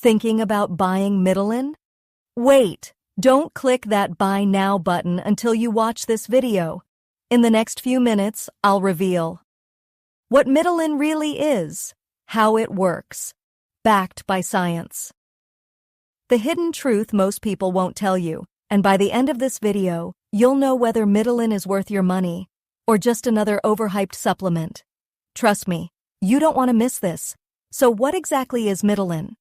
Thinking about buying Mitolyn? Wait, don't click that Buy Now button until you watch this video. In the next few minutes, I'll reveal what Mitolyn really is, how it works, backed by science. The hidden truth most people won't tell you, and by the end of this video, you'll know whether Mitolyn is worth your money or just another overhyped supplement. Trust me, you don't want to miss this. So what exactly is Mitolyn?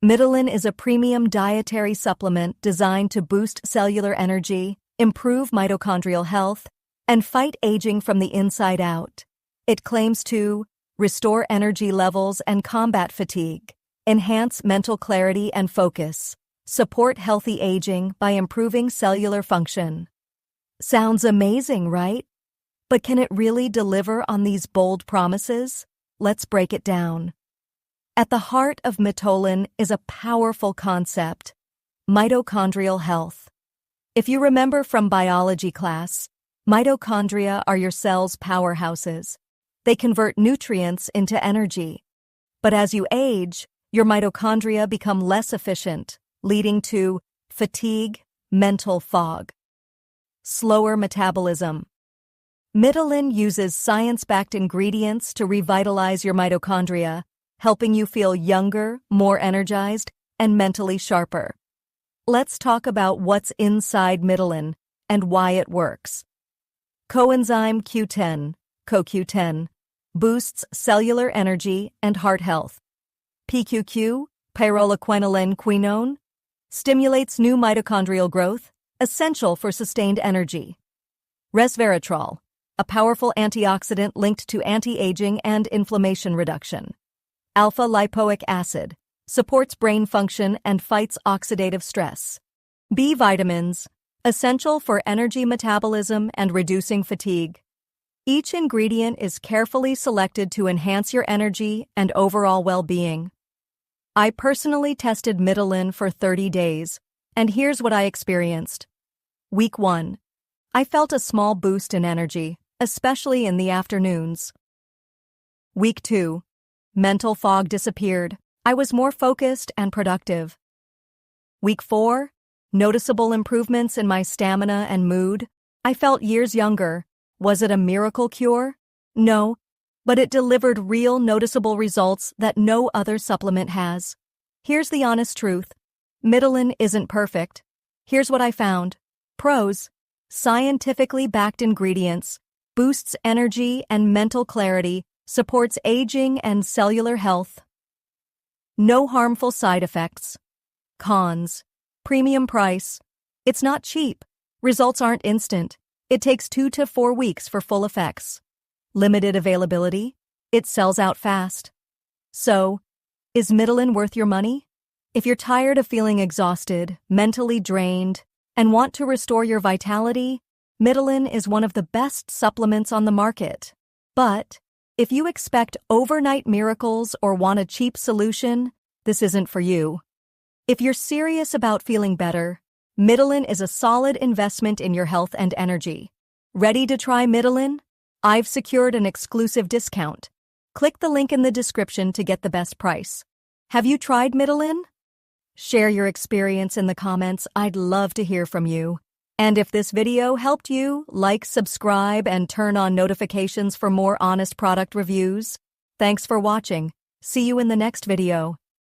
Mitolyn is a premium dietary supplement designed to boost cellular energy, improve mitochondrial health, and fight aging from the inside out. It claims to restore energy levels and combat fatigue, enhance mental clarity and focus, support healthy aging by improving cellular function. Sounds amazing, right? But can it really deliver on these bold promises? Let's break it down. At the heart of Mitolyn is a powerful concept: mitochondrial health. If you remember from biology class, mitochondria are your cell's powerhouses. They convert nutrients into energy. But as you age, your mitochondria become less efficient, leading to fatigue, mental fog, slower metabolism. Mitolyn uses science-backed ingredients to revitalize your mitochondria, helping you feel younger, more energized, and mentally sharper. Let's talk about what's inside Mitolyn and why it works. Coenzyme Q10, CoQ10, boosts cellular energy and heart health. PQQ, pyrroloquinoline, stimulates new mitochondrial growth, essential for sustained energy. Resveratrol, a powerful antioxidant linked to anti-aging and inflammation reduction. Alpha-lipoic acid, supports brain function and fights oxidative stress. B vitamins, essential for energy metabolism and reducing fatigue. Each ingredient is carefully selected to enhance your energy and overall well-being. I personally tested Mitolyn for 30 days, and here's what I experienced. Week 1. I felt a small boost in energy, especially in the afternoons. Week 2. Mental fog disappeared. I was more focused and productive. Week 4. Noticeable improvements in my stamina and mood. I felt years younger. Was it a miracle cure? No, but it delivered real noticeable results that no other supplement has. Here's the honest truth. Mitolyn isn't perfect. Here's what I found. Pros: scientifically backed ingredients, boosts energy and mental clarity, supports aging and cellular health. No harmful side effects. Cons: premium price. It's not cheap. Results aren't instant. It takes 2 to 4 weeks for full effects. Limited availability. It sells out fast. So, is Mitolyn worth your money? If you're tired of feeling exhausted, mentally drained, and want to restore your vitality, Mitolyn is one of the best supplements on the market. But if you expect overnight miracles or want a cheap solution, this isn't for you. If you're serious about feeling better, Mitolyn is a solid investment in your health and energy. Ready to try Mitolyn? I've secured an exclusive discount. Click the link in the description to get the best price. Have you tried Mitolyn? Share your experience in the comments. I'd love to hear from you. And if this video helped you, like, subscribe, and turn on notifications for more honest product reviews. Thanks for watching. See you in the next video.